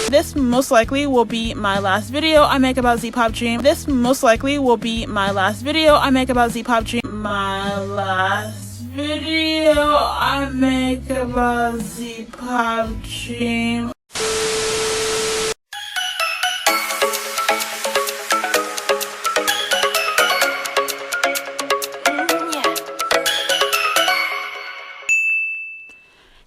This most likely will be my last video I make about Zpop Dream. This most likely will be my last video I make about Zpop Dream. My last video I make about Zpop Dream.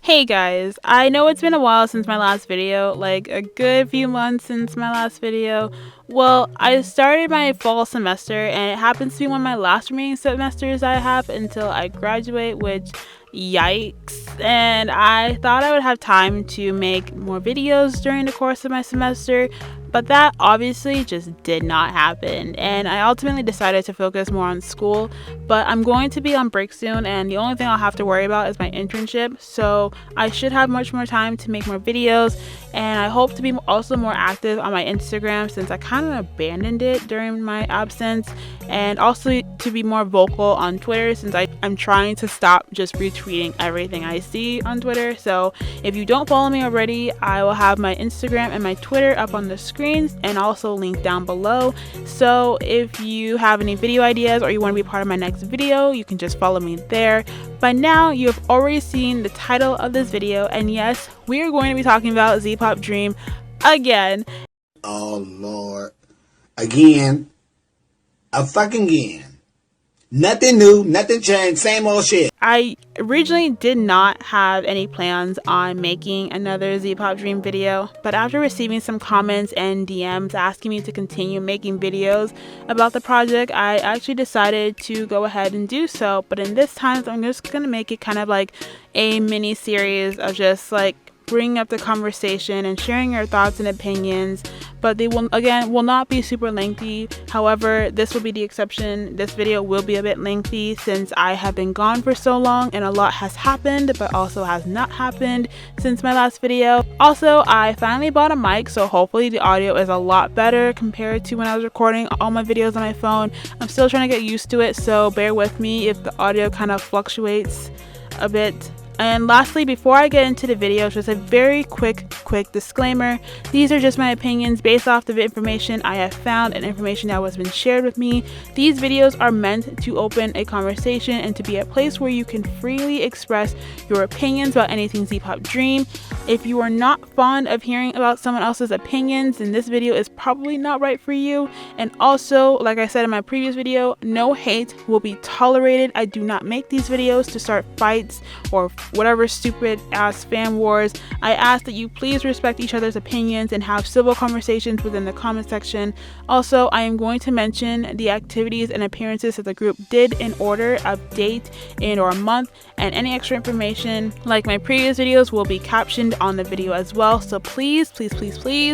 Hey guys, I know it's been a while since my last video, like a good few months since my last video. Well, I started my fall semester and it happens to be one of my last remaining semesters I have until I graduate, which yikes. And I thought I would have time to make more videos during the course of my semester, but that obviously just did not happen, and I ultimately decided to focus more on school. But I'm going to be on break soon, and the only thing I'll have to worry about is my internship, so I should have much more time to make more videos. And I hope to be also more active on my Instagram, since I kind of abandoned it during my absence, and also to be more vocal on Twitter, since I'm trying to stop just retweeting everything I see on Twitter. So if you don't follow me already, I will have my Instagram and my Twitter up on the screens and also linked down below. So if you have any video ideas or you want to be part of my next video, you can just follow me there. By now you have already seen the title of this video, and yes, we are going to be talking about Zpop Dream again. Oh Lord, again, again. Nothing new, nothing changed, same old shit. I originally did not have any plans on making another Zpop Dream video, but after receiving some comments and DMs asking me to continue making videos about the project, I actually decided to go ahead and do so. But in this time, I'm just gonna make it kind of like a mini series of just like bringing up the conversation and sharing your thoughts and opinions, but they will not be super lengthy. However, this will be the exception. This video will be a bit lengthy since I have been gone for so long and a lot has happened but also has not happened since my last video. Also, I finally bought a mic, so hopefully the audio is a lot better compared to when I was recording all my videos on my phone. I'm still trying to get used to it, so bear with me if the audio kind of fluctuates a bit. And lastly, before I get into the video, just a very quick disclaimer. These are just my opinions based off the information I have found and information that has been shared with me. These videos are meant to open a conversation and to be a place where you can freely express your opinions about anything Zpop Dream. If you are not fond of hearing about someone else's opinions, then this video is probably not right for you. And also, like I said in my previous video, no hate will be tolerated. I do not make these videos to start fights or whatever stupid ass fan wars. I ask that you please respect each other's opinions and have civil conversations within the comment section. Also, I am going to mention the activities and appearances that the group did in order of date and or month, and any extra information like my previous videos will be captioned on the video as well. So please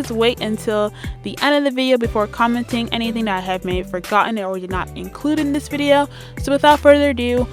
wait until the end of the video before commenting anything that I have maybe forgotten or did not include in this video. So without further ado,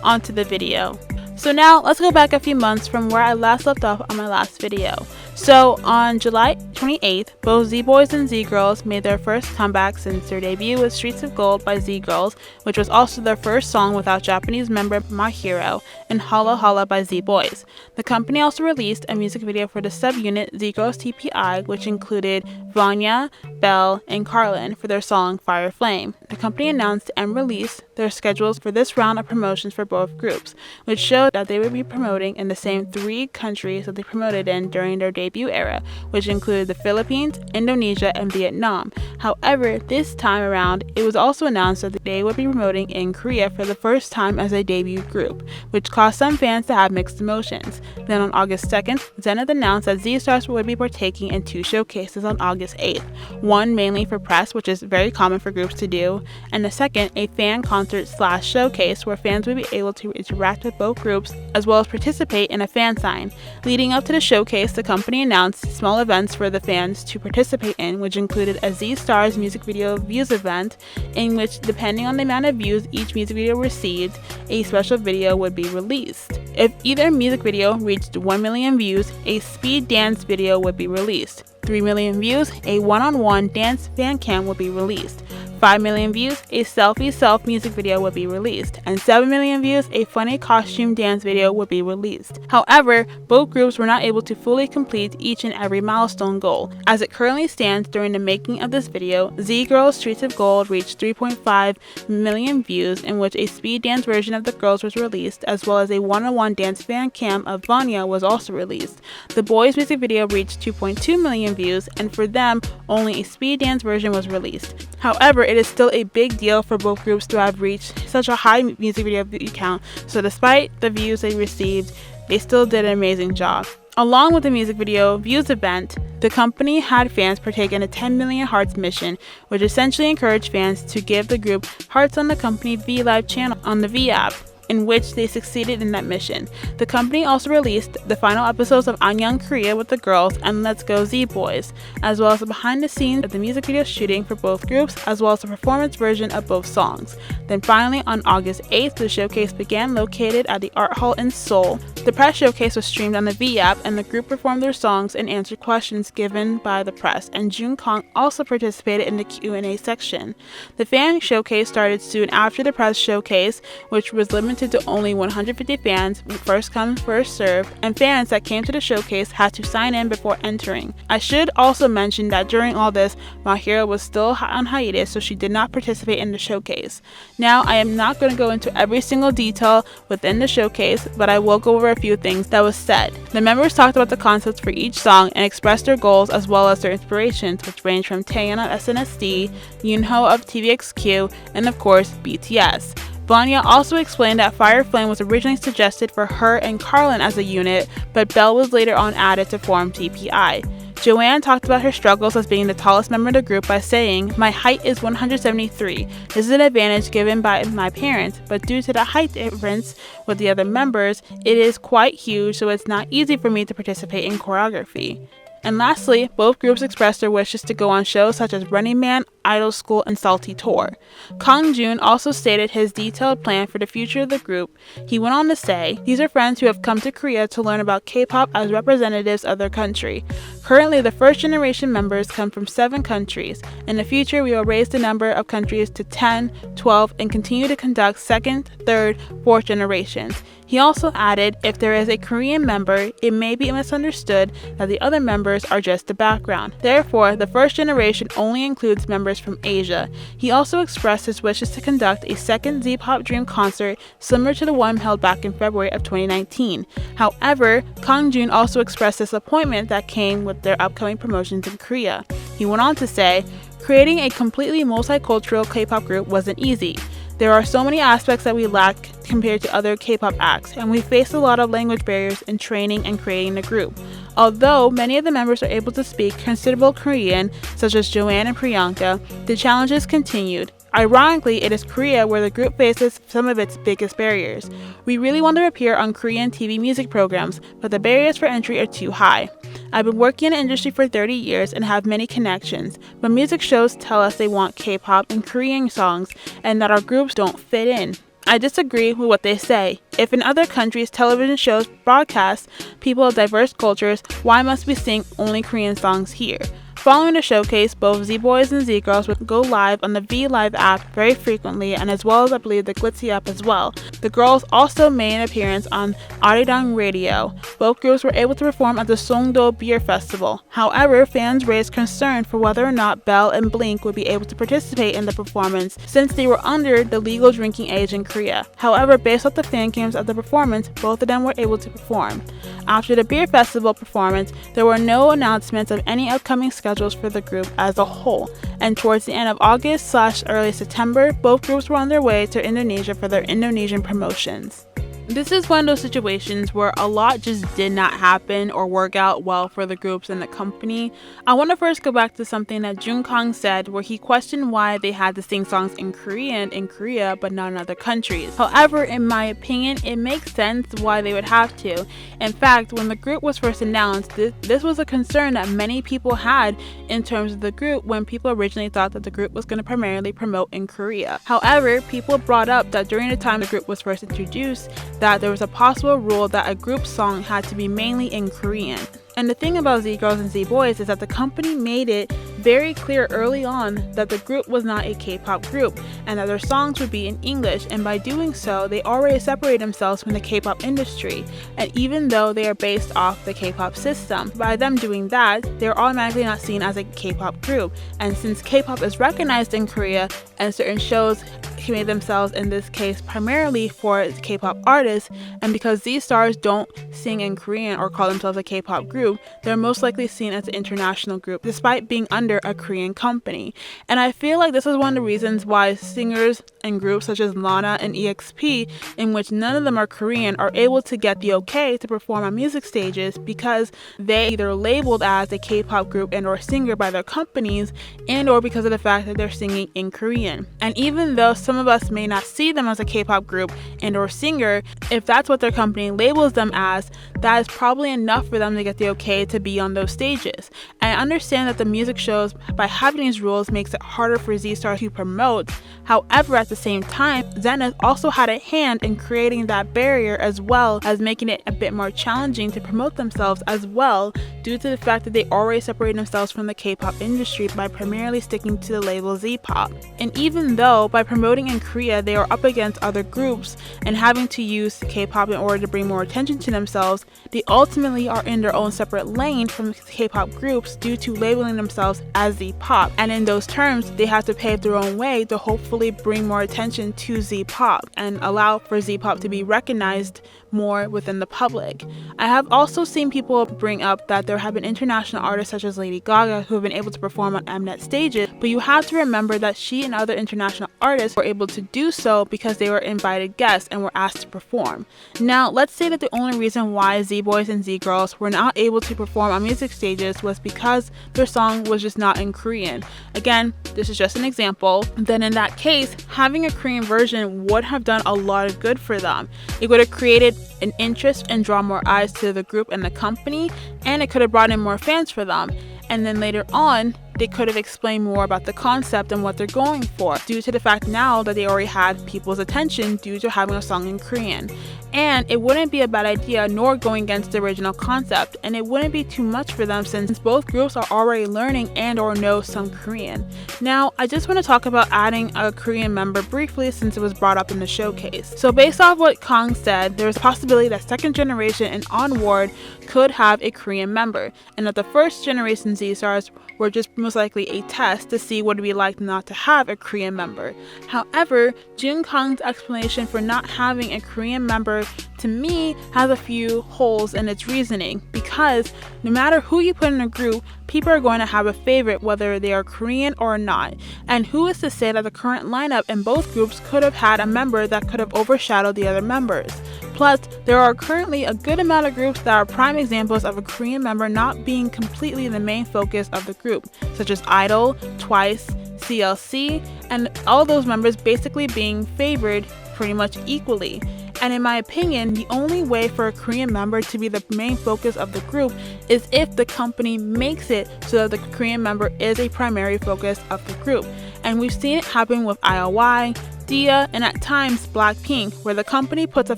onto the video. So now let's go back a few months from where I last left off on my last video. So on July 28th, both Z-Boys and Z-Girls made their first comeback since their debut with Streets of Gold by Z-Girls, which was also their first song without Japanese member Mahiro, and Holla Holla by Z-Boys. The company also released a music video for the subunit Z-Girls TPI, which included Vanya, Belle, and Carlin for their song Fire Flame. The company announced and released their schedules for this round of promotions for both groups, which showed that they would be promoting in the same 3 countries that they promoted in during their debut era, which included the Philippines, Indonesia, and Vietnam. However, this time around, it was also announced that they would be promoting in Korea for the first time as a debut group, which caused some fans to have mixed emotions. Then on August 2nd, Zenith announced that Z-Stars would be partaking in 2 showcases on August 8th, one mainly for press, which is very common for groups to do, and the second a fan concert / showcase where fans would be able to interact with both groups as well as participate in a fan sign. Leading up to the showcase, the company announced small events for the fans to participate in, which included a Z-Stars music video views event, in which, depending on the amount of views each music video received, a special video would be released. If either music video reached 1 million views, a speed dance video would be released. 3 million views, a one-on-one dance fan cam would be released. 5 million views, a selfie self music video would be released, and 7 million views, a funny costume dance video would be released. However, both groups were not able to fully complete each and every milestone goal. As it currently stands, during the making of this video, Z-Girls Streets of Gold reached 3.5 million views, in which a speed dance version of the girls was released, as well as a one-on-one dance fan cam of Vanya was also released. The boys' music video reached 2.2 million views, and for them, only a speed dance version was released. However, it is still a big deal for both groups to have reached such a high music video view count, so despite the views they received, they still did an amazing job. Along with the music video views event, the company had fans partake in a 10 million hearts mission, which essentially encouraged fans to give the group hearts on the company V Live channel on the V app, in which they succeeded in that mission. The company also released the final episodes of 𝕟 Korea with the girls and Let's Go Z Boys, as well as the behind the scenes of the music video shooting for both groups, as well as the performance version of both songs. Then finally, on August 8th, the showcase began located at the Art Hall in Seoul. The press showcase was streamed on the V app, and the group performed their songs and answered questions given by the press, and Jungkook also participated in the Q&A section. The fan showcase started soon after the press showcase, which was limited to only 150 fans, first come first serve, and fans that came to the showcase had to sign in before entering. I should also mention that during all this, Mahiro was still on hiatus, so she did not participate in the showcase. Now, I am not going to go into every single detail within the showcase, but I will go over a few things that was said. The members talked about the concepts for each song and expressed their goals as well as their inspirations, which range from Taeyeon of SNSD, Yunho of TVXQ, and of course BTS. Vanya also explained that Fire Flame was originally suggested for her and Carlin as a unit, but Belle was later on added to form TPI. Joanne talked about her struggles as being the tallest member of the group by saying, "My height is 173. This is an advantage given by my parents, but due to the height difference with the other members, it is quite huge, so it's not easy for me to participate in choreography." And lastly, both groups expressed their wishes to go on shows such as Running Man, Idol School, and Salty Tour. Kang Joon also stated his detailed plan for the future of the group. He went on to say, "These are friends who have come to Korea to learn about K-pop as representatives of their country. Currently, the first generation members come from 7 countries. In the future, we will raise the number of countries to 10, 12, and continue to conduct 2nd, 3rd, 4th generations." He also added, if there is a Korean member, it may be misunderstood that the other members are just the background. Therefore, the first generation only includes members from Asia. He also expressed his wishes to conduct a second Zpop Dream concert similar to the one held back in February of 2019. However, Kang Joon also expressed disappointment that came with their upcoming promotions in Korea. He went on to say, "Creating a completely multicultural K-pop group wasn't easy. There are so many aspects that we lack compared to other K-pop acts, and we faced a lot of language barriers in training and creating the group. Although many of the members are able to speak considerable Korean, such as Joanne and Priyanka, the challenges continued. Ironically, it is Korea where the group faces some of its biggest barriers. We really want to appear on Korean TV music programs, but the barriers for entry are too high. I've been working in the industry for 30 years and have many connections, but music shows tell us they want K-pop and Korean songs and that our groups don't fit in. I disagree with what they say. If in other countries television shows broadcast people of diverse cultures, why must we sing only Korean songs here?" Following the showcase, both Z-Boys and Z-Girls would go live on the V Live app very frequently, and as well as I believe the Glitsy app as well. The girls also made an appearance on Arirang Radio. Both groups were able to perform at the Songdo Beer Festival. However, fans raised concern for whether or not Belle and Blink would be able to participate in the performance since they were under the legal drinking age in Korea. However, based off the fan cams of the performance, both of them were able to perform. After the Beer Festival performance, there were no announcements of any upcoming schedules for the group as a whole, and towards the end of August/early September, both groups were on their way to Indonesia for their Indonesian promotions. This is one of those situations where a lot just did not happen or work out well for the groups and the company. I want to first go back to something that Jungkook said, where he questioned why they had to sing songs in Korean in Korea but not in other countries. However, in my opinion, it makes sense why they would have to. In fact, when the group was first announced, this was a concern that many people had in terms of the group when people originally thought that the group was going to primarily promote in Korea. However, people brought up that during the time the group was first introduced, that there was a possible rule that a group song had to be mainly in Korean. And the thing about Z-Girls and Z-Boys is that the company made it very clear early on that the group was not a K-pop group and that their songs would be in English, and by doing so, they already separate themselves from the K-pop industry. And even though they are based off the K-pop system, by them doing that, they're automatically not seen as a K-pop group. And since K-pop is recognized in Korea and certain shows made themselves in this case primarily for K-pop artists, and because these stars don't sing in Korean or call themselves a K-pop group, they're most likely seen as an international group despite being under a Korean company. And I feel like this is one of the reasons why singers and groups such as Lana and EXP, in which none of them are Korean, are able to get the okay to perform on music stages, because they either labeled as a K-pop group and or singer by their companies, and or because of the fact that they're singing in Korean. And even though some of us may not see them as a K-pop group and or singer, if that's what their company labels them as, that is probably enough for them to get the okay to be on those stages. And I understand that the music shows, by having these rules, makes it harder for Z-stars to promote. However, at the same time, Zenith also had a hand in creating that barrier, as well as making it a bit more challenging to promote themselves as well, due to the fact that they already separated themselves from the K-pop industry by primarily sticking to the label Z-pop. And even though by promoting in Korea they are up against other groups and having to use K-pop in order to bring more attention to themselves, they ultimately are in their own separate lane from K-pop groups due to labeling themselves as Z-pop. And in those terms, they have to pave their own way to hopefully bring more attention to Z-pop and allow for Z-pop to be recognized more within the public. I have also seen people bring up that there have been international artists such as Lady Gaga who have been able to perform on Mnet stages, but you have to remember that she and other international artists were able to do so because they were invited guests and were asked to perform. Now, let's say that the only reason why Z-boys and Z-girls were not able to perform on music stages was because their song was just not in Korean. Again, this is just an example. Then in that case, having a Korean version would have done a lot of good for them. It would have created an interest and draw more eyes to the group and the company, and it could have brought in more fans for them. And then later on, they could have explained more about the concept and what they're going for, due to the fact now that they already had people's attention due to having a song in Korean. And it wouldn't be a bad idea, nor going against the original concept, and it wouldn't be too much for them since both groups are already learning and or know some Korean. Now, I just want to talk about adding a Korean member briefly since it was brought up in the showcase. So based off what Kang said, there's a possibility that second generation and onward could have a Korean member, and that the first generation Z-stars were just most likely a test to see what it would be like not to have a Korean member. However, Jun Kang's explanation for not having a Korean member to me has a few holes in its reasoning, because no matter who you put in a group, people are going to have a favorite whether they are Korean or not. And who is to say that the current lineup in both groups could have had a member that could have overshadowed the other members? Plus, there are currently a good amount of groups that are prime examples of a Korean member not being completely the main focus of the group, such as i.o.i, TWICE, CLC, and all those members basically being favored pretty much equally. And in my opinion, the only way for a Korean member to be the main focus of the group is if the company makes it so that the Korean member is a primary focus of the group. And we've seen it happen with i.o.i, Dia, and at times Blackpink, where the company puts a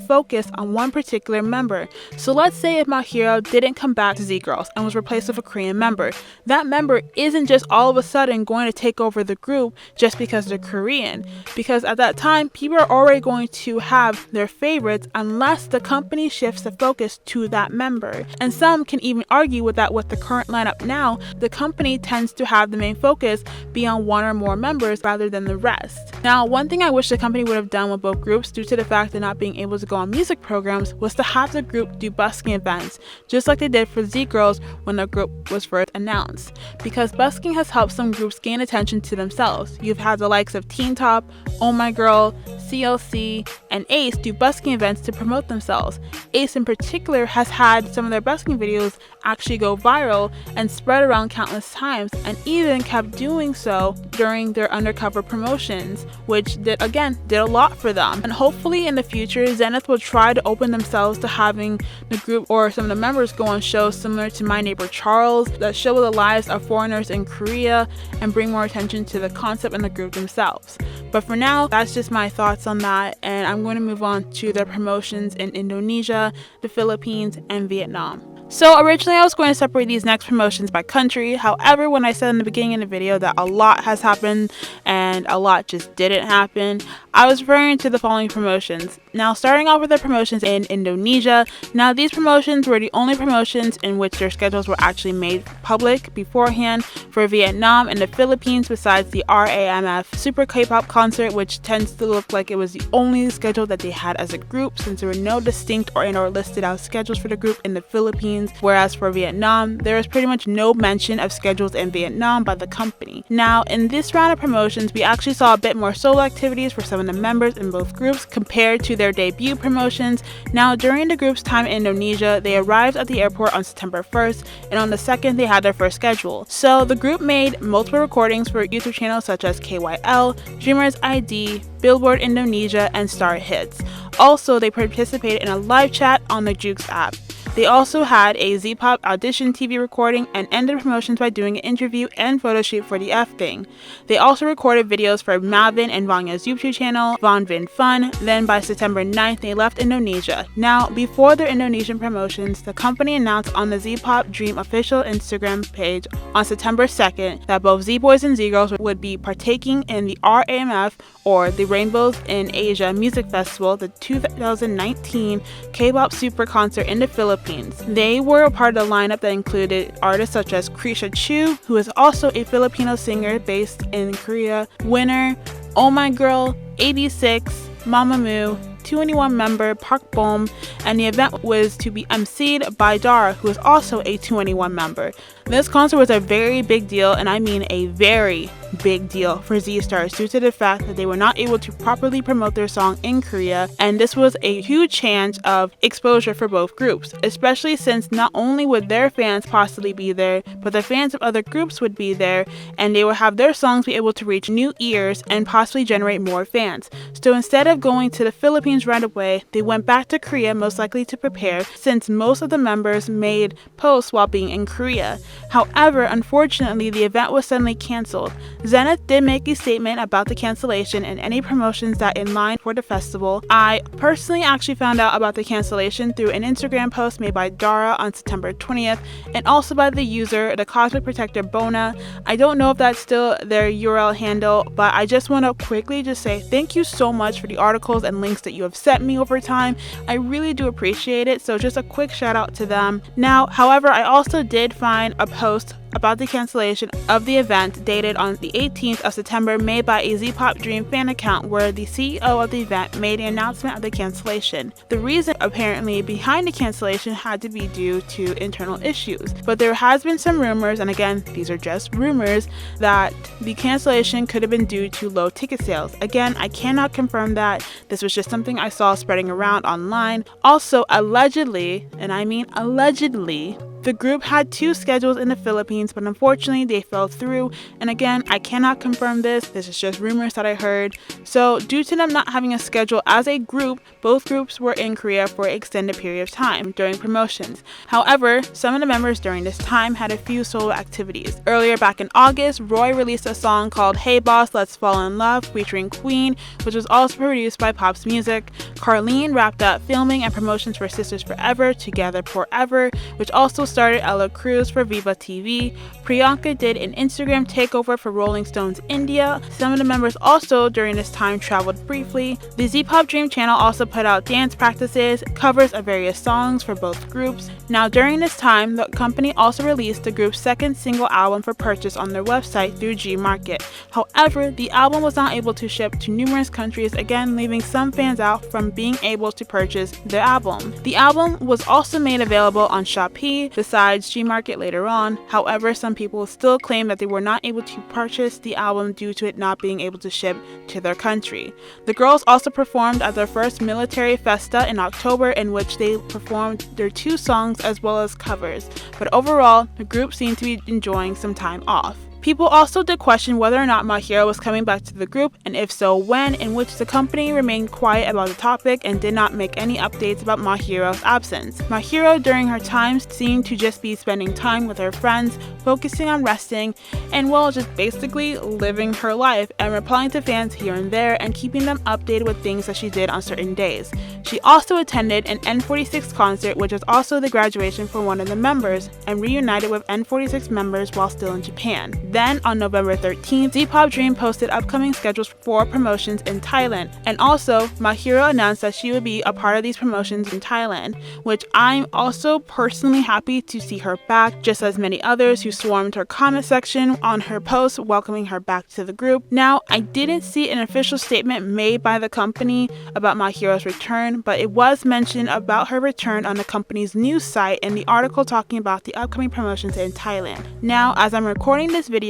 focus on one particular member. So let's say if Mahiro didn't come back to Z-Girls and was replaced with a Korean member, that member isn't just all of a sudden going to take over the group just because they're Korean, because at that time people are already going to have their favorites unless the company shifts the focus to that member. And some can even argue with that with the current lineup now, the company tends to have the main focus be on one or more members rather than the rest. Now, one thing I wish the company would have done with both groups, due to the fact of not being able to go on music programs, was to have the group do busking events, just like they did for Z-Girls when the group was first announced. Because busking has helped some groups gain attention to themselves. You've had the likes of Teen Top, Oh My Girl, CLC, and a.c.e do busking events to promote themselves. a.c.e in particular has had some of their busking videos actually go viral and spread around countless times, and even kept doing so during their undercover promotions, which did a lot for them. And hopefully in the future, Zenith will try to open themselves to having the group or some of the members go on shows similar to My Neighbor Charles that show the lives of foreigners in Korea and bring more attention to the concept and the group themselves. But for now, that's just my thoughts on that, and I'm going to move on to their promotions in Indonesia, the Philippines, and Vietnam. So originally I was going to separate these next promotions by country. However, when I said in the beginning of the video that a lot has happened and a lot just didn't happen, I was referring to the following promotions. Now, starting off with the promotions in Indonesia. Now, these promotions were the only promotions in which their schedules were actually made public beforehand for Vietnam and the Philippines, besides the RAMF Super K-pop concert, which tends to look like it was the only schedule that they had as a group, since there were no distinct or listed out schedules for the group in the Philippines, whereas for Vietnam, there was pretty much no mention of schedules in Vietnam by the company. Now, in this round of promotions, we actually saw a bit more solo activities for some of the members in both groups compared to their debut promotions. Now, during the group's time in Indonesia, they arrived at the airport on September 1st, and on the 2nd, they had their first schedule. So, the group made multiple recordings for YouTube channels such as KYL, Dreamers ID, Billboard Indonesia, and Star Hits. Also, they participated in a live chat on the Jukes app. They also had a Zpop audition TV recording and ended promotions by doing an interview and photo shoot for the F Thing. They also recorded videos for Mavin and Vanya's YouTube channel, Von Vin Fun. Then by September 9th, they left Indonesia. Now, before their Indonesian promotions, the company announced on the Zpop Dream official Instagram page on September 2nd that both Z-Boys and Z-Girls would be partaking in the RAMF, or the Rainbows in Asia Music Festival, the 2019 K-pop super concert in the Philippines. They were a part of the lineup that included artists such as Krisha Chu, who is also a Filipino singer based in Korea, Winner, Oh My Girl, 86, Mamamoo, 2NE1 member Park Bom, and the event was to be emceed by Dara, who is also a 2NE1 member. This concert was a very big deal, and I mean a very big deal for Z-Stars due to the fact that they were not able to properly promote their song in Korea, and this was a huge chance of exposure for both groups, especially since not only would their fans possibly be there, but the fans of other groups would be there, and they would have their songs be able to reach new ears and possibly generate more fans. So instead of going to the Philippines right away, they went back to Korea, most likely to prepare, since most of the members made posts while being in Korea. However, unfortunately, the event was suddenly cancelled. Zenith did make a statement about the cancellation and any promotions that in line for the festival. I personally actually found out about the cancellation through an Instagram post made by Dara on September 20th, and also by the user, the Cosmic Protector Bona. I don't know if that's still their URL handle, but I just want to quickly just say thank you so much for the articles and links that you have sent me over time. I really do appreciate it, so just a quick shout out to them. Now, however, I also did find a post about the cancellation of the event dated on the 18th of September made by a Zpop Dream fan account, where the CEO of the event made an announcement of the cancellation. The reason apparently behind the cancellation had to be due to internal issues, but there has been some rumors, and again, these are just rumors, that the cancellation could have been due to low ticket sales. Again, I cannot confirm that. This was just something I saw spreading around online. Also, allegedly, and I mean allegedly, the group had 2 schedules in the Philippines, but unfortunately they fell through. And again, I cannot confirm this. This is just rumors that I heard. So due to them not having a schedule as a group, both groups were in Korea for an extended period of time during promotions. However, some of the members during this time had a few solo activities. Earlier back in August, Roy released a song called Hey Boss, Let's Fall in Love featuring Queen, which was also produced by Pop's Music. Carlene wrapped up filming and promotions for Sisters Forever, Together Forever, which also started Ella Cruz for Viva TV. Priyanka did an Instagram takeover for Rolling Stone's India. Some of the members also during this time traveled briefly. The Zpop Dream channel also put out dance practices, covers of various songs for both groups. Now during this time, the company also released the group's second single album for purchase on their website through Gmarket. However, the album was not able to ship to numerous countries, again leaving some fans out from being able to purchase the album. The album was also made available on Shopee besides Gmarket later on. However, some people still claim that they were not able to purchase the album due to it not being able to ship to their country. The girls also performed at their first military festa in October, in which they performed their 2 songs as well as covers. But overall, the group seemed to be enjoying some time off. People also did question whether or not Mahiro was coming back to the group, and if so, when, in which the company remained quiet about the topic and did not make any updates about Mahiro's absence. Mahiro during her time seemed to just be spending time with her friends, focusing on resting, and well, just basically living her life and replying to fans here and there and keeping them updated with things that she did on certain days. She also attended an N46 concert, which was also the graduation for one of the members, and reunited with N46 members while still in Japan. Then, on November 13th, Zpop Dream posted upcoming schedules for promotions in Thailand, and also Mahiro announced that she would be a part of these promotions in Thailand, which I'm also personally happy to see her back, just as many others who swarmed her comment section on her post welcoming her back to the group. Now, I didn't see an official statement made by the company about Mahiro's return, but it was mentioned about her return on the company's news site in the article talking about the upcoming promotions in Thailand. Now, as I'm recording this video,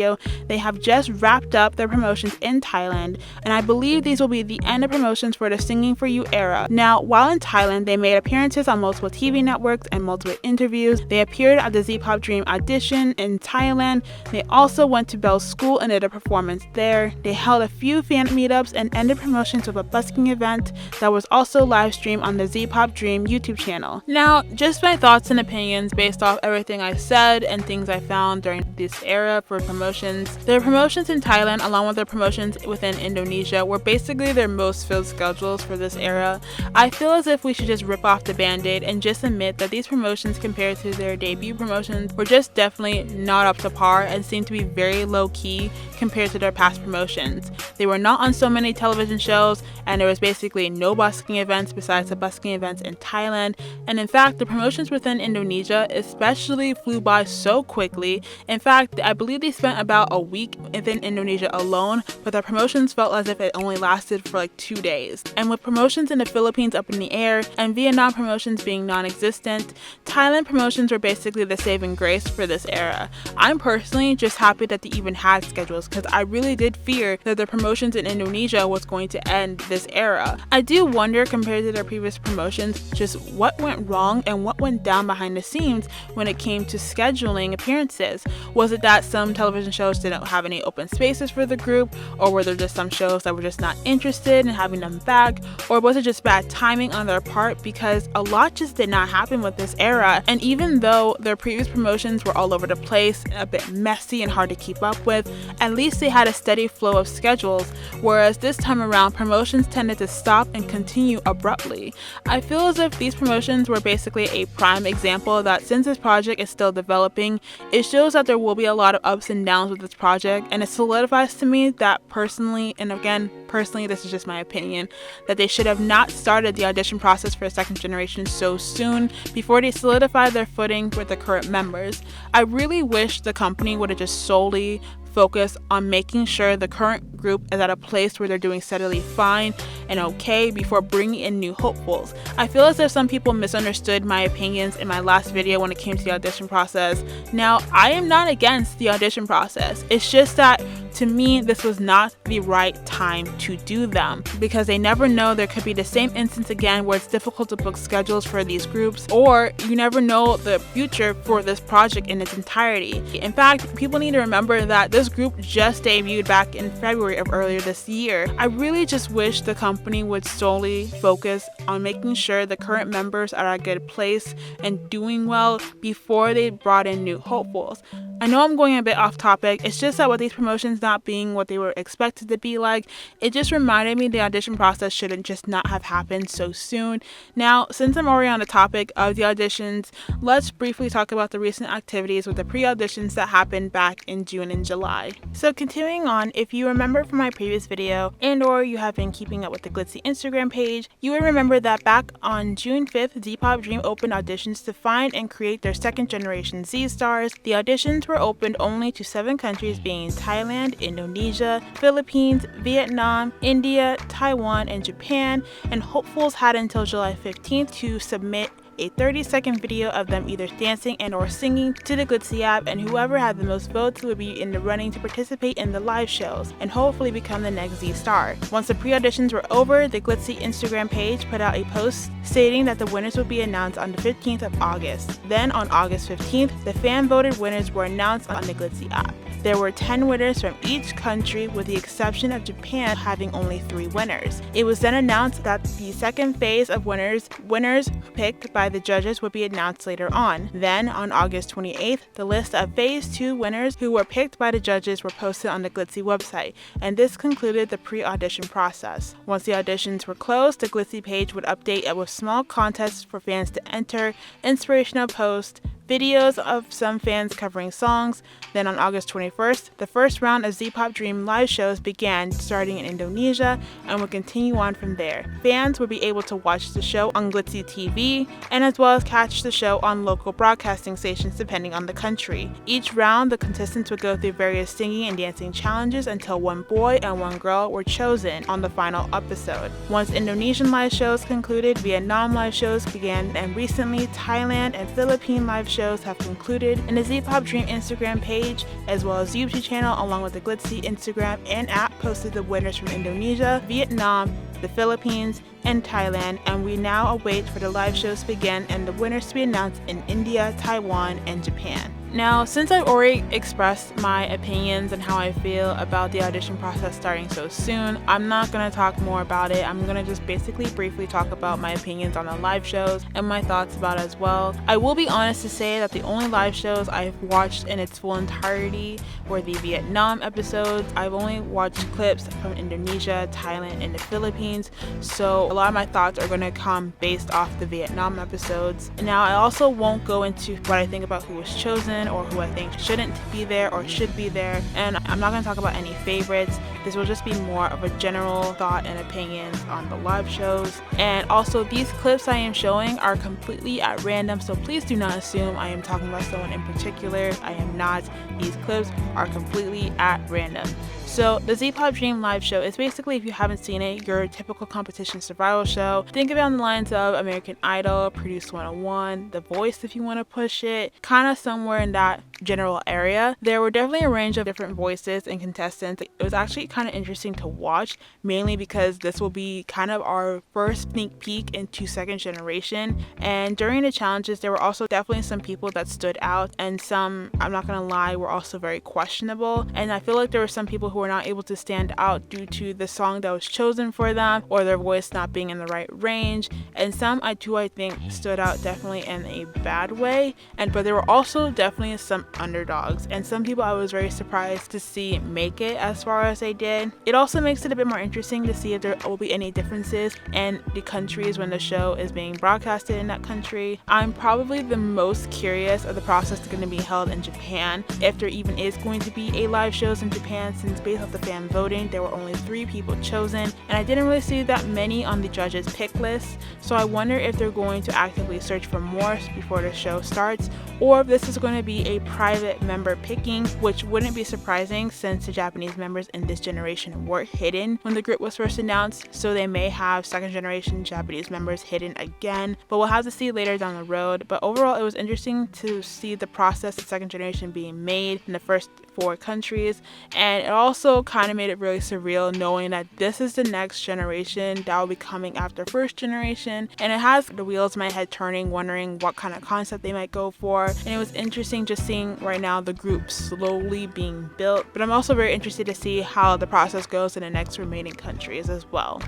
they have just wrapped up their promotions in Thailand, and I believe these will be the end of promotions for the Singing For You era. Now, while in Thailand, they made appearances on multiple TV networks and multiple interviews. They appeared at the Zpop Dream audition in Thailand. They also went to Belle's school and did a performance there. They held a few fan meetups and ended promotions with a busking event that was also live streamed on the Zpop Dream YouTube channel. Now, just my thoughts and opinions based off everything I said and things I found during this era for promotions. Their promotions in Thailand, along with their promotions within Indonesia, were basically their most filled schedules for this era. I feel as if we should just rip off the band-aid and just admit that these promotions compared to their debut promotions were just definitely not up to par and seemed to be very low-key compared to their past promotions. They were not on so many television shows, and there was basically no busking events besides the busking events in Thailand, and in fact the promotions within Indonesia especially flew by so quickly. In fact, I believe they spent about a week within Indonesia alone, but their promotions felt as if it only lasted for like 2 days. And with promotions in the Philippines up in the air and Vietnam promotions being non-existent, Thailand promotions were basically the saving grace for this era. I'm personally just happy that they even had schedules, because I really did fear that the promotions in Indonesia was going to end this era. I do wonder, compared to their previous promotions, just what went wrong and what went down behind the scenes when it came to scheduling appearances. Was it that some television shows didn't have any open spaces for the group, or were there just some shows that were just not interested in having them back, or was it just bad timing on their part? Because a lot just did not happen with this era, and even though their previous promotions were all over the place, a bit messy and hard to keep up with, at least they had a steady flow of schedules, whereas this time around promotions tended to stop and continue abruptly. I feel as if these promotions were basically a prime example that since this project is still developing, it shows that there will be a lot of ups and downs with this project, and it solidifies to me that personally, and again personally this is just my opinion, that they should have not started the audition process for a second generation so soon before they solidified their footing with the current members. I really wish the company would have just solely focus on making sure the current group is at a place where they're doing steadily fine and okay before bringing in new hopefuls. I feel as if some people misunderstood my opinions in my last video when it came to the audition process. Now, I am not against the audition process. It's just that to me, this was not the right time to do them, because they never know, there could be the same instance again where it's difficult to book schedules for these groups, or you never know the future for this project in its entirety. In fact, people need to remember that this group just debuted back in February of earlier this year. I really just wish the company would solely focus on making sure the current members are at a good place and doing well before they brought in new hopefuls. I know I'm going a bit off topic. It's just that with these promotions not being what they were expected to be like, it just reminded me the audition process shouldn't just not have happened so soon. Now, since I'm already on the topic of the auditions, let's briefly talk about the recent activities with the pre-auditions that happened back in June and July. So continuing on, if you remember from my previous video and or you have been keeping up with the Glitsy Instagram page, you would remember that back on June 5th, Zpop Dream opened auditions to find and create their second generation Z stars. The auditions were opened only to 7 countries, being Thailand, Indonesia, Philippines, Vietnam, India, Taiwan, and Japan, and hopefuls had until July 15th to submit a 30-second video of them either dancing and or singing to the Glitsy app, and whoever had the most votes would be in the running to participate in the live shows and hopefully become the next Z star. Once the pre-auditions were over, the Glitsy Instagram page put out a post stating that the winners would be announced on the 15th of August. Then on August 15th, the fan voted winners were announced on the Glitsy app. There were 10 winners from each country, with the exception of Japan having only 3 winners. It was then announced that the second phase of winners picked by the judges would be announced later on. Then, on August 28th, the list of Phase 2 winners who were picked by the judges were posted on the Glitsy website, and this concluded the pre-audition process. Once the auditions were closed, the Glitsy page would update with small contests for fans to enter, inspirational posts, videos of some fans covering songs. Then on August 21st, the first round of Zpop Dream live shows began, starting in Indonesia, and would continue on from there. Fans would be able to watch the show on Glitsy TV, and as well as catch the show on local broadcasting stations depending on the country. Each round, the contestants would go through various singing and dancing challenges until one boy and one girl were chosen on the final episode. Once Indonesian live shows concluded, Vietnam live shows began, and recently Thailand and Philippine live shows have concluded, and the Zpop Dream Instagram page as well as YouTube channel along with the Glitsy Instagram and app posted the winners from Indonesia, Vietnam, the Philippines, and Thailand, and we now await for the live shows to begin and the winners to be announced in India, Taiwan, and Japan. Now, since I've already expressed my opinions and how I feel about the audition process starting so soon, I'm not going to talk more about it. I'm going to just basically briefly talk about my opinions on the live shows and my thoughts about it as well. I will be honest to say that the only live shows I've watched in its full entirety were the Vietnam episodes. I've only watched clips from Indonesia, Thailand, and the Philippines, so a lot of my thoughts are going to come based off the Vietnam episodes. Now, I also won't go into what I think about who was chosen or who I think shouldn't be there or should be there, and I'm not going to talk about any favorites. This will just be more of a general thought and opinions on the live shows. And also, these clips I am showing are completely at random, so please do not assume I am talking about someone in particular. I am not. These clips are completely at random. So the Zpop Dream live show is basically, if you haven't seen it, your typical competition survival show. Think of it on the lines of American Idol, Produce 101, The Voice if you want to push it, kind of somewhere in that general area. There were definitely a range of different voices and contestants. It was actually kind of interesting to watch, mainly because this will be kind of our first sneak peek into second generation. And during the challenges, there were also definitely some people that stood out, and some, I'm not gonna lie, were also very questionable. And I feel like there were some people who were not able to stand out due to the song that was chosen for them or their voice not being in the right range, and some I think stood out definitely in a bad way. But there were also definitely some underdogs, and some people I was very surprised to see make it as far as they did. It also makes it a bit more interesting to see if there will be any differences in the countries when the show is being broadcasted in that country. I'm probably the most curious of the process that's going to be held in Japan, if there even is going to be a live shows in Japan, since based off the fan voting, there were only 3 people chosen, and I didn't really see that many on the judges' pick list, so I wonder if they're going to actively search for more before the show starts, or if this is going to be a private member picking, which wouldn't be surprising since the Japanese members in this generation were hidden when the group was first announced, so they may have second generation Japanese members hidden again, but we'll have to see later down the road. But overall, it was interesting to see the process of second generation being made in the first 4 countries, and it also kind of made it really surreal knowing that this is the next generation that will be coming after first generation, and it has the wheels in my head turning, wondering what kind of concept they might go for. And it was interesting just seeing right now the group slowly being built, but I'm also very interested to see how the process goes in the next remaining countries as well.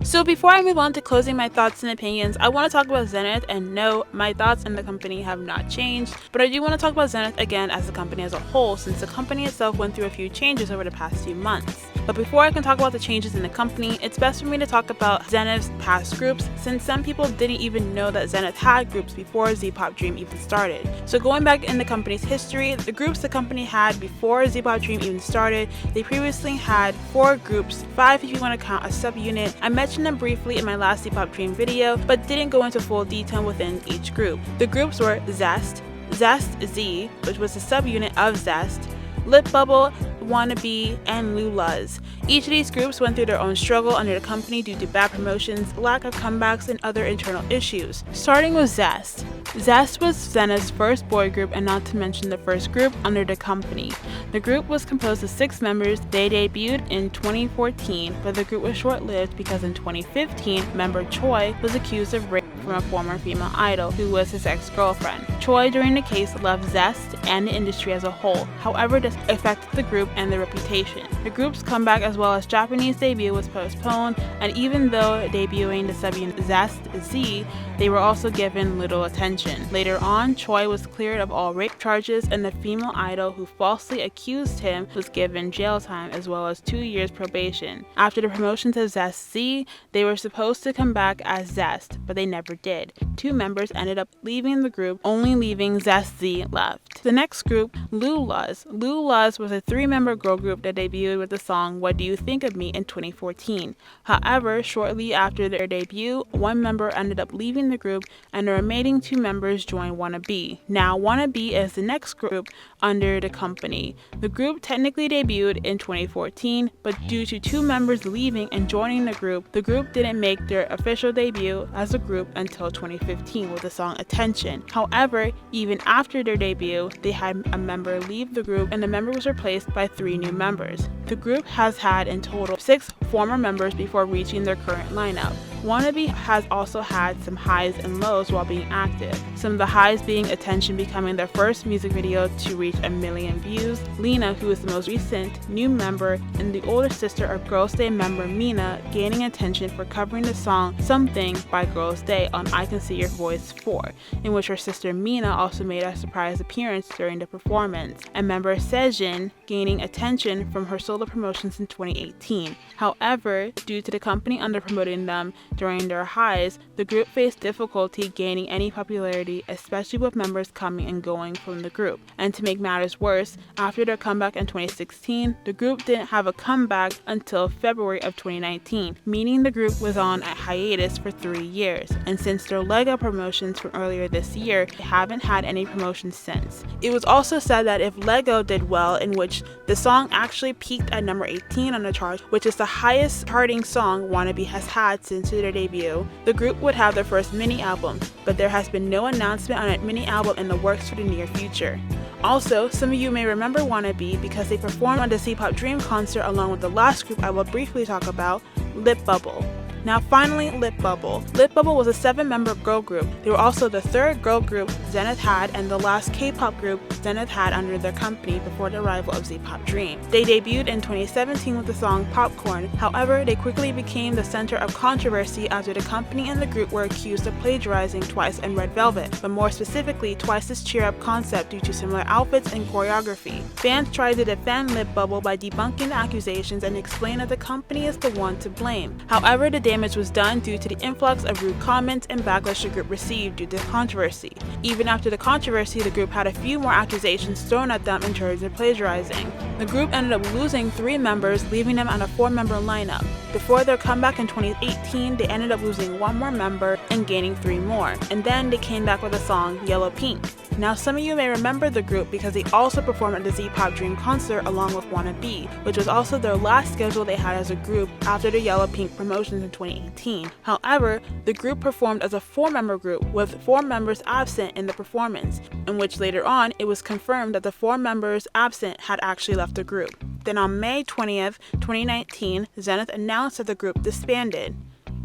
So before I move on to closing my thoughts and opinions, I want to talk about Zenith, and no, my thoughts on the company have not changed, but I do want to talk about Zenith again as a company as a whole, since the company itself went through a few changes over the past few months. But before I can talk about the changes in the company, it's best for me to talk about Zenith's past groups, since some people didn't even know that Zenith had groups before Zpop Dream even started. So going back in the company's history, the groups the company had before Zpop Dream even started, they previously had 4 groups, 5 if you want to count a subunit. I mentioned them briefly in my last Zpop Dream video, but didn't go into full detail within each group. The groups were Zest, Zest Z, which was a subunit of Zest, Lip Bubble, Wannabe, and Lulaz. Each of these groups went through their own struggle under the company due to bad promotions, lack of comebacks, and other internal issues. Starting with Zest. Zest was Zenith's first boy group, and not to mention the first group under the company. The group was composed of 6 members. They debuted in 2014, but the group was short-lived because in 2015, member Choi was accused of rape from a former female idol who was his ex-girlfriend. Choi during the case left Zest and the industry as a whole. However, this affected the group and their reputation. The group's comeback as well as Japanese debut was postponed, and even though debuting the sub-unit Zest Z, they were also given little attention. Later on, Choi was cleared of all rape charges, and the female idol who falsely accused him was given jail time as well as 2 years probation. After the promotions of Zest Z, they were supposed to come back as Zest, but they never did. 2 members ended up leaving the group, only leaving Zest Z left. The next group, 𝕆𝕚𝕄𝕟. 𝕆𝕚𝕟 was a 3-member girl group that debuted with the song What Do You Think of Me in 2014. However, shortly after their debut, 1 member ended up leaving the group and the remaining 2 members joined 𝕆𝕚𝕄𝕟. Now, 𝕆𝕚𝕄𝕟 is the next group under the company. The group technically debuted in 2014, but due to 2 members leaving and joining the group didn't make their official debut as a group until 2015 with the song Attention. However, even after their debut, they had a member leave the group and the member was replaced by 3 new members. The group has had in total 6 former members before reaching their current lineup. 𝕆𝕚𝕄𝕟 has also had some highs and lows while being active. Some of the highs being Attention becoming their first music video to reach 1 million views, Lena, who is the most recent new member, and the older sister of Girls' Day member Mina gaining attention for covering the song Something by Girls' Day on I Can See Your Voice 4, in which her sister Mina also made a surprise appearance during the performance, and member Sejin gaining attention from her solo promotions in 2018. However, due to the company underpromoting them during their highs, the group faced difficulty gaining any popularity, especially with members coming and going from the group. And to make matters worse, after their comeback in 2016, the group didn't have a comeback until February of 2019, meaning the group was on a hiatus for 3 years. And since their 𝕆𝕚𝕟 promotions from earlier this year, they haven't had any promotions since. It was also said that if 𝕆𝕚𝕟 did well, in which the song actually peaked at number 18 on the chart, which is the highest charting song 𝕆𝕚𝕟 has had since their debut, the group would have their first mini album, but there has been no announcement on a mini album in the works for the near future. Also, some of you may remember 𝕆𝕚𝕟 because they performed on the Zpop Dream concert along with the last group I will briefly talk about, 𝕆𝕚𝕟. Now finally, 𝕆𝕚𝕟. 𝕆𝕚𝕟 was a 7-member girl group. They were also the 3rd girl group Zenith had and the last K-pop group Zenith had under their company before the arrival of Zpop Dream. They debuted in 2017 with the song Popcorn. However, they quickly became the center of controversy after the company and the group were accused of plagiarizing Twice and Red Velvet, but more specifically Twice's cheer up concept due to similar outfits and choreography. Fans tried to defend 𝕆𝕚𝕟 by debunking the accusations and explain that the company is the one to blame. However, the damage was done due to the influx of rude comments and backlash the group received due to the controversy. Even after the controversy, the group had a few more accusations thrown at them in terms of plagiarizing. The group ended up losing 3 members, leaving them on a 4-member lineup. Before their comeback in 2018, they ended up losing 1 more member and gaining 3 more, and then they came back with the song Yellow Pink. Now some of you may remember the group because they also performed at the Zpop Dream concert along with 𝕆𝕚𝕟, which was also their last schedule they had as a group after the Yellow Pink promotions in 2018. However, the group performed as a 4-member group with 4 members absent in the performance, in which later on it was confirmed that the 4 members absent had actually left the group. Then on May 20th, 2019, Zenith announced that the group disbanded.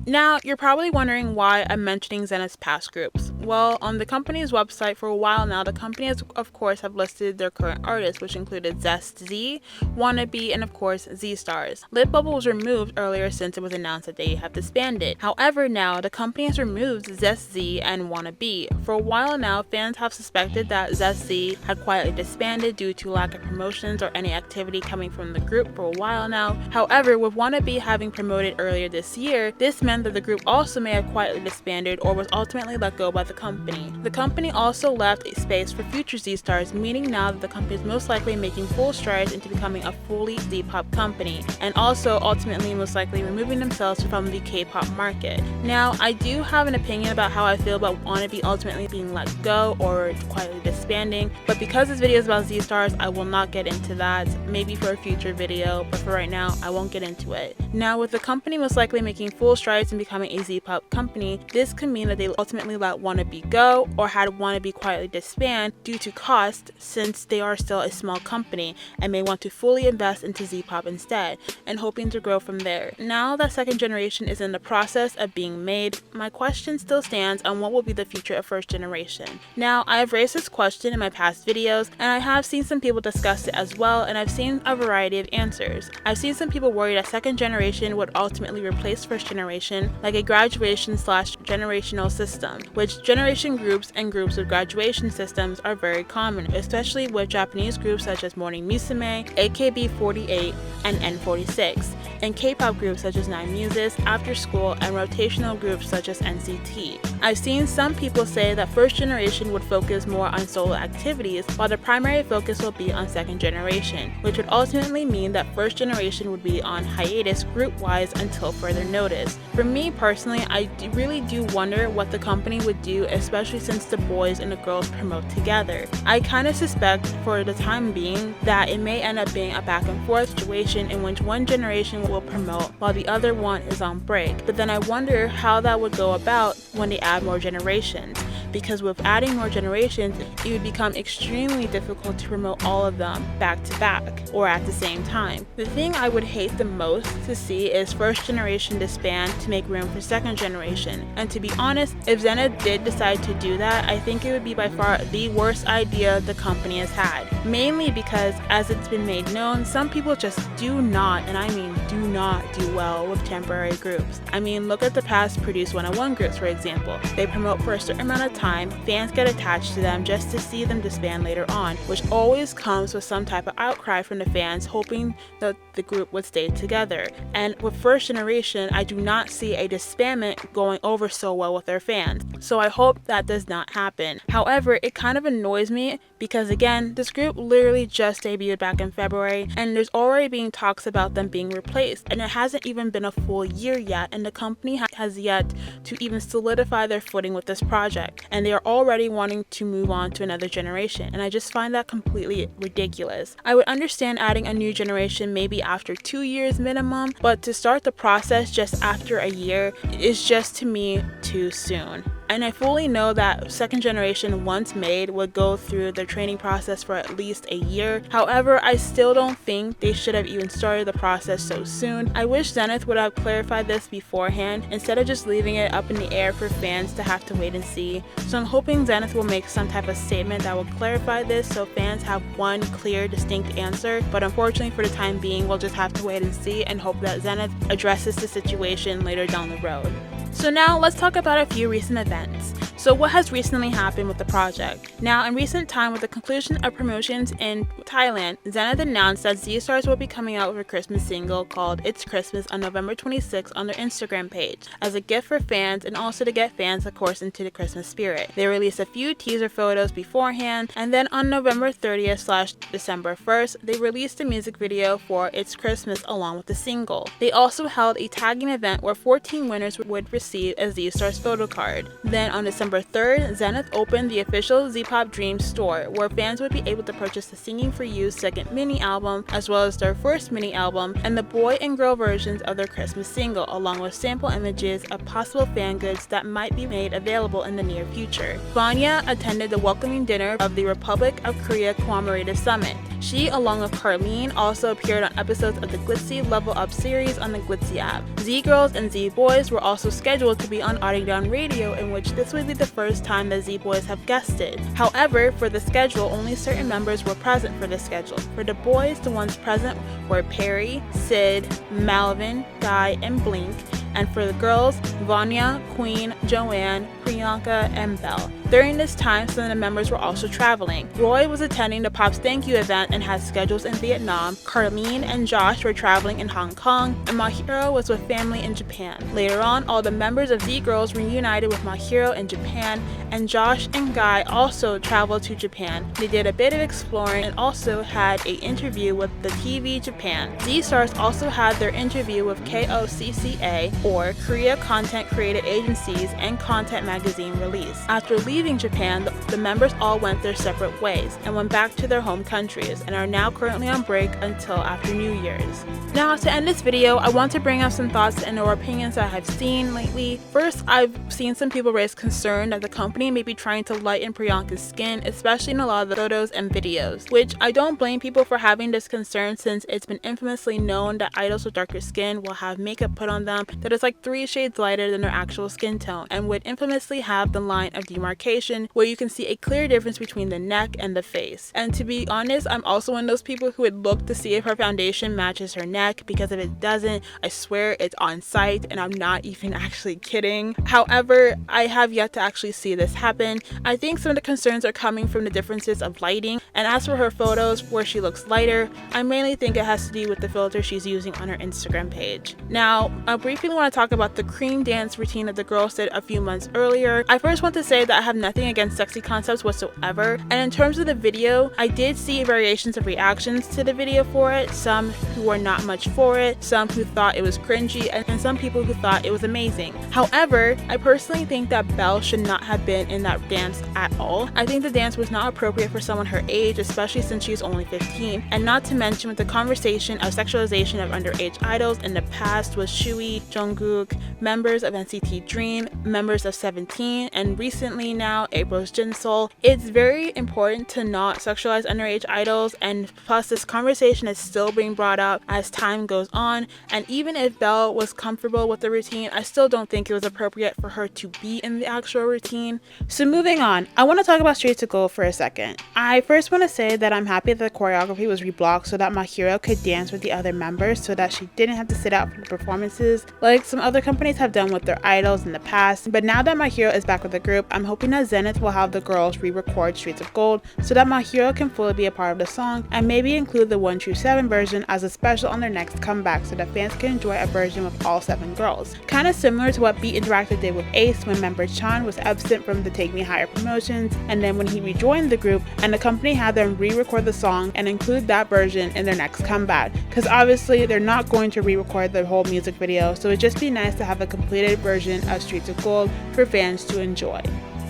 Now, you're probably wondering why I'm mentioning Zenith's past groups. Well, on the company's website for a while now, the company has, of course, have listed their current artists, which included Zest Z, 𝕆𝕚𝕟, and of course, Z-Stars. 𝕆𝕚𝕟 was removed earlier since it was announced that they have disbanded. However, now, the company has removed Zest Z and 𝕆𝕚𝕟. For a while now, fans have suspected that Zest Z had quietly disbanded due to lack of promotions or any activity coming from the group for a while now. However, with 𝕆𝕚𝕟 having promoted earlier this year, this meant that the group also may have quietly disbanded or was ultimately let go by the company. The company also left a space for future Z-Stars, meaning now that the company is most likely making full strides into becoming a fully Z-pop company, and also ultimately most likely removing themselves from the K-pop market. Now, I do have an opinion about how I feel about 𝕆𝕚𝕟 ultimately being let go or quietly disbanding, but because this video is about Z-Stars, I will not get into that, maybe for a future video, but for right now, I won't get into it. Now, with the company most likely making full strides strides in becoming a Z-pop company, this could mean that they ultimately let Wannabe go or had Wannabe quietly disband due to cost, since they are still a small company and may want to fully invest into Z-pop instead, and hoping to grow from there. Now that second generation is in the process of being made, my question still stands on what will be the future of first generation. Now, I have raised this question in my past videos, and I have seen some people discuss it as well, and I've seen a variety of answers. I've seen some people worry that second generation would ultimately replace first generation, like a graduation/generational system, which generation groups and groups with graduation systems are very common, especially with Japanese groups such as Morning Musume, AKB48, and N46, and K-pop groups such as Nine Muses, After School, and rotational groups such as NCT. I've seen some people say that first generation would focus more on solo activities, while the primary focus will be on second generation, which would ultimately mean that first generation would be on hiatus group-wise until further notice. For me personally, I really do wonder what the company would do, especially since the boys and the girls promote together. I kind of suspect for the time being that it may end up being a back and forth situation in which one generation will promote while the other one is on break. But then I wonder how that would go about when they add more generations, because with adding more generations, it would become extremely difficult to promote all of them back to back or at the same time. The thing I would hate the most to see is first generation disband to make room for second generation. And to be honest, if Zenith did decide to do that, I think it would be by far the worst idea the company has had. Mainly because, as it's been made known, some people just do not, and I mean do not, do well with temporary groups. I mean, look at the past Produce 101 groups, for example. They promote for a certain amount of time, fans get attached to them just to see them disband later on, which always comes with some type of outcry from the fans hoping that the group would stay together. And with first generation, I do not see a disbandment going over so well with their fans, so I hope that does not happen. However, it kind of annoys me because, again, this group literally just debuted back in February, and there's already being talks about them being replaced, and it hasn't even been a full year yet, and the company has yet to even solidify their footing with this project, and they are already wanting to move on to another generation, and I just find that completely ridiculous. I would understand adding a new generation maybe after 2 years minimum, but to start the process just after a year is just, to me, too soon. And I fully know that second generation, once made, would go through the training process for at least a year. However, I still don't think they should have even started the process so soon. I wish Zenith would have clarified this beforehand instead of just leaving it up in the air for fans to have to wait and see. So I'm hoping Zenith will make some type of statement that will clarify this so fans have one clear, distinct answer. But unfortunately, for the time being, we'll just have to wait and see and hope that Zenith addresses the situation later down the road. So now let's talk about a few recent events. So what has recently happened with the project? Now, in recent time, with the conclusion of promotions in Thailand, Zenith announced that Z-Stars will be coming out with a Christmas single called It's Christmas on November 26th on their Instagram page as a gift for fans and also to get fans, of course, into the Christmas spirit. They released a few teaser photos beforehand, and then on November 30th/December 1st, they released a music video for It's Christmas along with the single. They also held a tagging event where 14 winners would receive a Z-Stars photo card. Then on December 3rd, Zenith opened the official Zpop Dreams store, where fans would be able to purchase the Singing for You's second mini album, as well as their first mini album, and the boy and girl versions of their Christmas single, along with sample images of possible fan goods that might be made available in the near future. Vanya attended the welcoming dinner of the Republic of Korea Commemorative Summit. She, along with Carlene, also appeared on episodes of the Glitsy Level Up series on the Glitsy app. Z-Girls and Z-Boys were also scheduled to be on Auditions Radio, in which this would be the first time that Z-Boys have guested. However, for the schedule, only certain members were present for the schedule. For the boys, the ones present were Perry, Sid, Malvin, Guy, and Blink, and for the girls, Vanya, Queen, Joanne, Priyanka, and Belle. During this time, some of the members were also traveling. Roy was attending the Pop's Thank You event and had schedules in Vietnam. Carlene and Josh were traveling in Hong Kong, and Mahiro was with family in Japan. Later on, all the members of Z-Girls reunited with Mahiro in Japan, and Josh and Guy also traveled to Japan. They did a bit of exploring and also had an interview with the TV Japan. Z-Stars also had their interview with KOCCA, or Korea Content Creative Agencies and Content magazine release. After leaving Japan, the members all went their separate ways and went back to their home countries and are now currently on break until after New Year's. Now, to end this video, I want to bring up some thoughts and or opinions that I have seen lately. First, I've seen some people raise concern that the company may be trying to lighten Priyanka's skin, especially in a lot of the photos and videos, which I don't blame people for having this concern, since it's been infamously known that idols with darker skin will have makeup put on them that is like 3 shades lighter than their actual skin tone, and would infamously have the line of demarcation where you can see a clear difference between the neck and the face. And to be honest, I'm also one of those people who would look to see if her foundation matches her neck, because if it doesn't, I swear it's on site, and I'm not even actually kidding. However, I have yet to actually see this happen. I think some of the concerns are coming from the differences of lighting, and as for her photos where she looks lighter, I mainly think it has to do with the filter she's using on her Instagram page. Now, I briefly want to talk about the cream dance routine that the girls did a few months earlier. I first want to say that I have nothing against sexy concepts whatsoever, and in terms of the video, I did see variations of reactions to the video for it, some who were not much for it, some who thought it was cringy, and some people who thought it was amazing. However, I personally think that 𝕆𝕡 should not have been in that dance at all. I think the dance was not appropriate for someone her age, especially since she's only 15, and not to mention with the conversation of sexualization of underage idols in the past with 𝕄𝕝, Jungkook, members of NCT Dream, members of 17, and recently now April's Jinsol. It's very important to not sexualize underage idols, and plus this conversation is still being brought up as time goes on, and even if 𝕆𝕡 was comfortable with the routine, I still don't think it was appropriate for her to be in the actual routine. So moving on, I want to talk about Straight to Gold for a second. I first want to say that I'm happy that the choreography was reblocked so that Mahiro could dance with the other members, so that she didn't have to sit out for the performances like some other companies have done with their idols in the past. But now that Mahiro is back with the group, I'm hoping that Zenith will have the girls re-record Straight to Gold so that Mahiro can fully be a part of the song, and maybe include the 127 version as a special on their next comeback so that fans can enjoy a version with all 7 girls. Kind of similar to what Beat Interactive did with a.c.e when member Chan was absent from the Take Me Higher promotions, and then when he rejoined the group, and the company had them re-record the song and include that version in their next comeback, because obviously they're not going to re-record the whole music video, so it'd just be nice to have a completed version of Straight to Gold for fans to enjoy.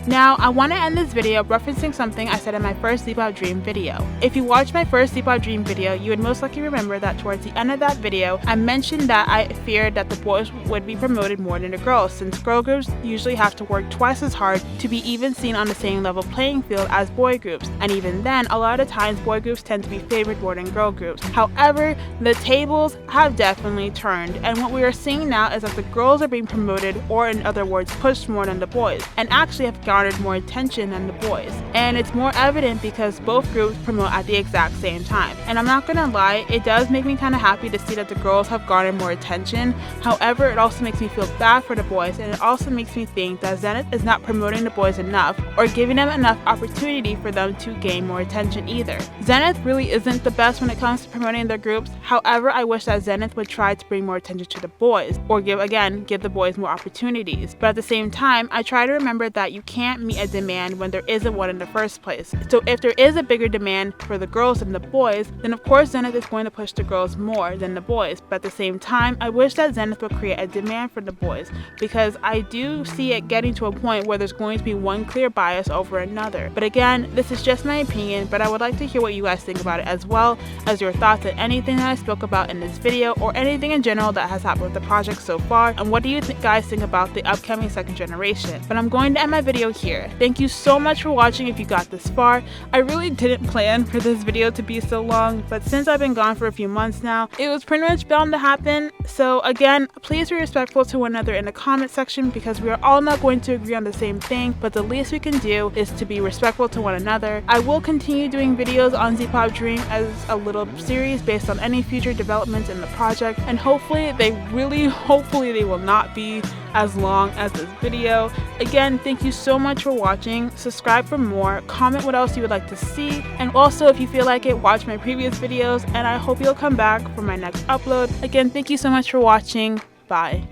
Now, I want to end this video referencing something I said in my first Zpop Dream video. If you watched my first Zpop Dream video, you would most likely remember that towards the end of that video, I mentioned that I feared that the boys would be promoted more than the girls, since girl groups usually have to work twice as hard to be even seen on the same level playing field as boy groups, and even then, a lot of times boy groups tend to be favored more than girl groups. However, the tables have definitely turned, and what we are seeing now is that the girls are being promoted, or in other words, pushed more than the boys, and actually have garnered more attention than the boys. And it's more evident because both groups promote at the exact same time. And I'm not gonna lie, it does make me kind of happy to see that the girls have garnered more attention. However, it also makes me feel bad for the boys, and it also makes me think that Zenith is not promoting the boys enough or giving them enough opportunity for them to gain more attention either. Zenith really isn't the best when it comes to promoting their groups. However, I wish that Zenith would try to bring more attention to the boys, or give the boys more opportunities. But at the same time, I try to remember that you can't meet a demand when there isn't one in the first place. So if there is a bigger demand for the girls than the boys, then of course Zenith is going to push the girls more than the boys. But at the same time, I wish that Zenith would create a demand for the boys, because I do see it getting to a point where there's going to be one clear bias over another. But again, this is just my opinion, but I would like to hear what you guys think about it, as well as your thoughts on anything that I spoke about in this video, or anything in general that has happened with the project so far, and what do you guys think about the upcoming second generation. But I'm going to end my video here. Thank you so much for watching if you got this far. I really didn't plan for this video to be so long, but since I've been gone for a few months now, it was pretty much bound to happen. So again, please be respectful to one another in the comment section, because we are all not going to agree on the same thing, but the least we can do is to be respectful to one another. I will continue doing videos on Zpop Dream as a little series based on any future developments in the project, and hopefully they will not be as long as this video. Again, thank you so much for watching. Subscribe for more, comment what else you would like to see, and also if you feel like it, watch my previous videos, and I hope you'll come back for my next upload. Again, thank you so much for watching. Bye.